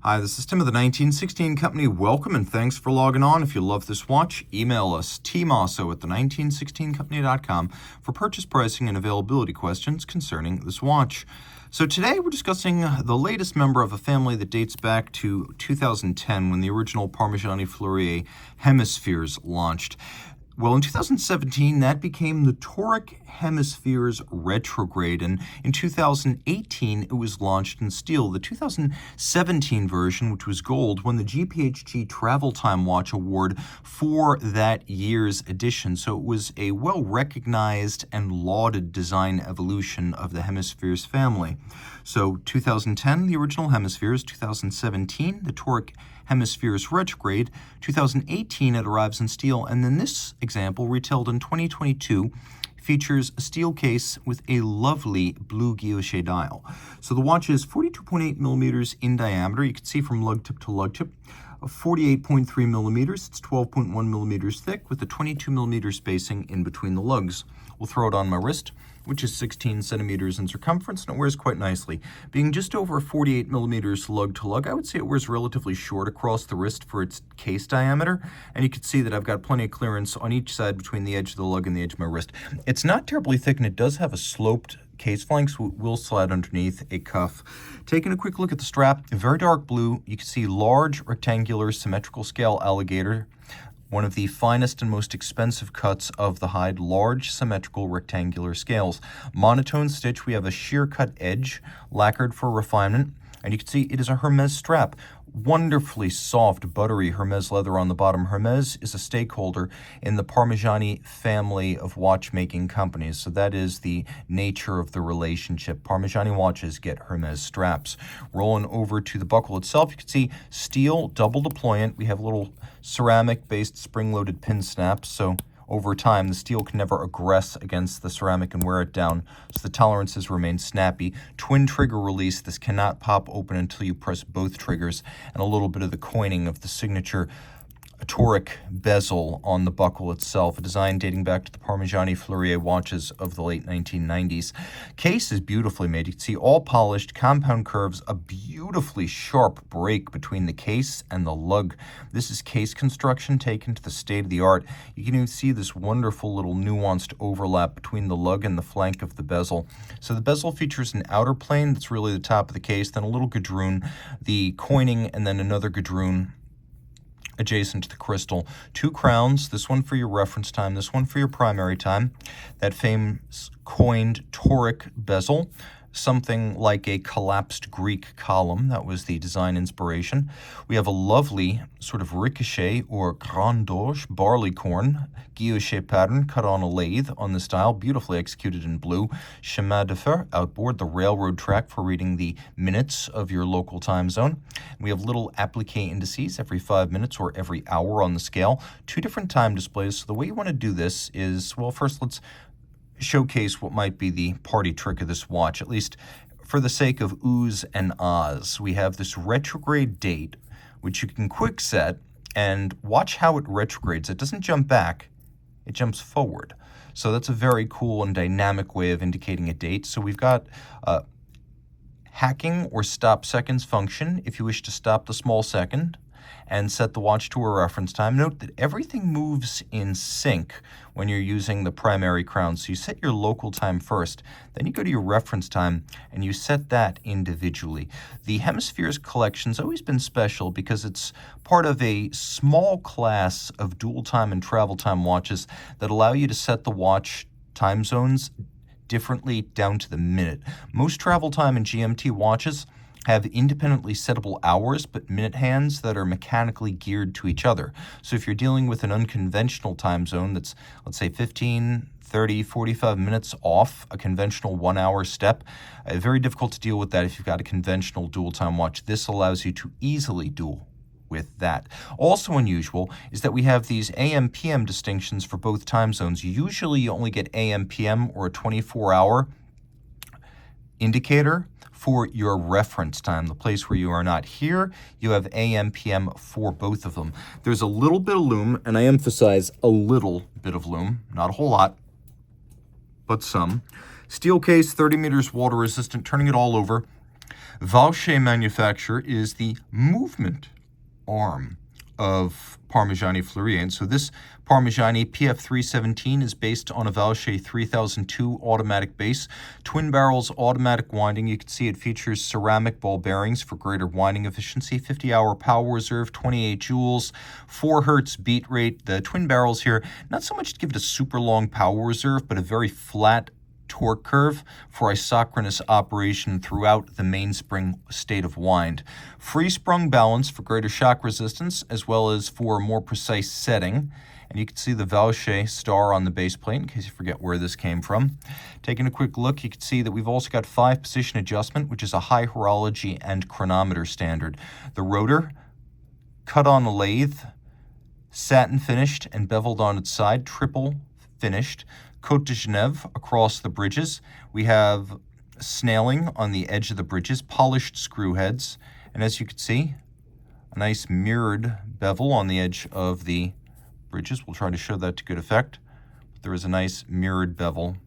Hi, this is Tim of the 1916 Company. Welcome and thanks for logging on. If you love this watch, email us, tmosso@the1916company.com for purchase pricing and availability questions concerning this watch. So today we're discussing the latest member of a family that dates back to 2010 when the original Parmigiani Fleurier Hemispheres launched. Well, in 2017, that became the Toric Hemispheres Retrograde, and in 2018, it was launched in steel. The 2017 version, which was gold, won the GPHG Travel Time Watch Award for that year's edition, so it was a well-recognized and lauded design evolution of the Hemispheres family. So 2010, the original Hemispheres, 2017, the Toric Hemispheres Retrograde, 2018 it arrives in steel, and then this example, retailed in 2022, features a steel case with a lovely blue guilloche dial. So the watch is 42.8 millimeters in diameter. You can see from lug tip to lug tip. 48.3 millimeters, it's 12.1 millimeters thick with a 22 millimeter spacing in between the lugs. We'll throw it on my wrist, which is 16 centimeters in circumference, and it wears quite nicely. Being just over 48 millimeters lug to lug, I would say it wears relatively short across the wrist for its case diameter, and you can see that I've got plenty of clearance on each side between the edge of the lug and the edge of my wrist. It's not terribly thick, and it does have a sloped case flank, so it will slide underneath a cuff. Taking a quick look at the strap, very dark blue. You can see large rectangular symmetrical scale alligator, one of the finest and most expensive cuts of the hide, large symmetrical rectangular scales. Monotone stitch, we have a sheer cut edge lacquered for refinement, and you can see it is a Hermes strap. Wonderfully soft, buttery Hermes leather on the bottom. Hermes is a stakeholder in the Parmigiani family of watchmaking companies, so that is the nature of the relationship. Parmigiani watches get Hermes straps. Rolling over to the buckle itself, you can see steel, double deployant. We have little ceramic-based spring-loaded pin snaps, so over time, the steel can never aggress against the ceramic and wear it down, so the tolerances remain snappy. Twin trigger release, this cannot pop open until you press both triggers, and a little bit of the coining of the signature Toric bezel on the buckle itself, a design dating back to the Parmigiani Fleurier watches of the late 1990s. Case is beautifully made. You can see all polished, compound curves, a beautifully sharp break between the case and the lug. This is case construction taken to the state of the art. You can even see this wonderful little nuanced overlap between the lug and the flank of the bezel. So the bezel features an outer plane that's really the top of the case, then a little gadroon, the coining, and then another gadroon adjacent to the crystal. Two crowns, this one for your reference time, this one for your primary time. That famous coined Toric bezel, something like a collapsed Greek column. That was the design inspiration. We have a lovely sort of ricochet or grandoche barleycorn guilloche pattern cut on a lathe on this dial, beautifully executed in blue. Chemin de fer outboard, the railroad track for reading the minutes of your local time zone. We have little applique indices every 5 minutes or every hour on the scale. Two different time displays. So the way you want to do this is, well, first let's showcase what might be the party trick of this watch, at least for the sake of oohs and ahs. We have this retrograde date, which you can quick set and watch how it retrogrades. It doesn't jump back, it jumps forward. So that's a very cool and dynamic way of indicating a date. So we've got hacking or stop seconds function if you wish to stop the small second and set the watch to a reference time. Note that everything moves in sync when you're using the primary crown. So you set your local time first, then you go to your reference time and you set that individually. The Hemispheres collection's always been special because it's part of a small class of dual time and travel time watches that allow you to set the watch time zones differently down to the minute. Most travel time and GMT watches have independently settable hours, but minute hands that are mechanically geared to each other. So if you're dealing with an unconventional time zone that's, let's say, 15, 30, 45 minutes off a conventional 1 hour step, very difficult to deal with that if you've got a conventional dual time watch. This allows you to easily dual with that. Also unusual is that we have these AM-PM distinctions for both time zones. Usually you only get AM-PM or a 24-hour indicator for your reference time, the place where you are not. Here, you have AM/PM for both of them. There's a little bit of loom, and I emphasize a little bit of loom, not a whole lot, but some. Steel case, 30 meters water resistant, turning it all over. Valche manufacture is the movement arm of Parmigiani Fleurier. And so this Parmigiani PF317 is based on a Valche 3002 automatic base, twin barrels automatic winding. You can see it features ceramic ball bearings for greater winding efficiency, 50-hour power reserve, 28 joules, 4 hertz beat rate. The twin barrels here, not so much to give it a super long power reserve, but a very flat torque curve for isochronous operation throughout the mainspring state of wind. Free sprung balance for greater shock resistance, as well as for a more precise setting. And you can see the Valche star on the base plate in case you forget where this came from. Taking a quick look, you can see that we've also got 5-position adjustment, which is a high horology and chronometer standard. The rotor, cut on a lathe, satin finished and beveled on its side, triple finished. Côte de Genève across the bridges. We have snailing on the edge of the bridges, polished screw heads, and as you can see, a nice mirrored bevel on the edge of the bridges. We'll try to show that to good effect. But there is a nice mirrored bevel,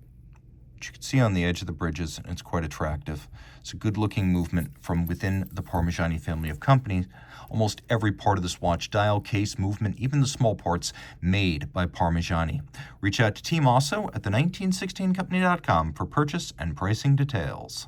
which you can see on the edge of the bridges, and it's quite attractive. It's a good-looking movement from within the Parmigiani family of companies. Almost every part of this watch, dial, case, movement, even the small parts, made by Parmigiani. Reach out to Team Mosso at the 1916company.com for purchase and pricing details.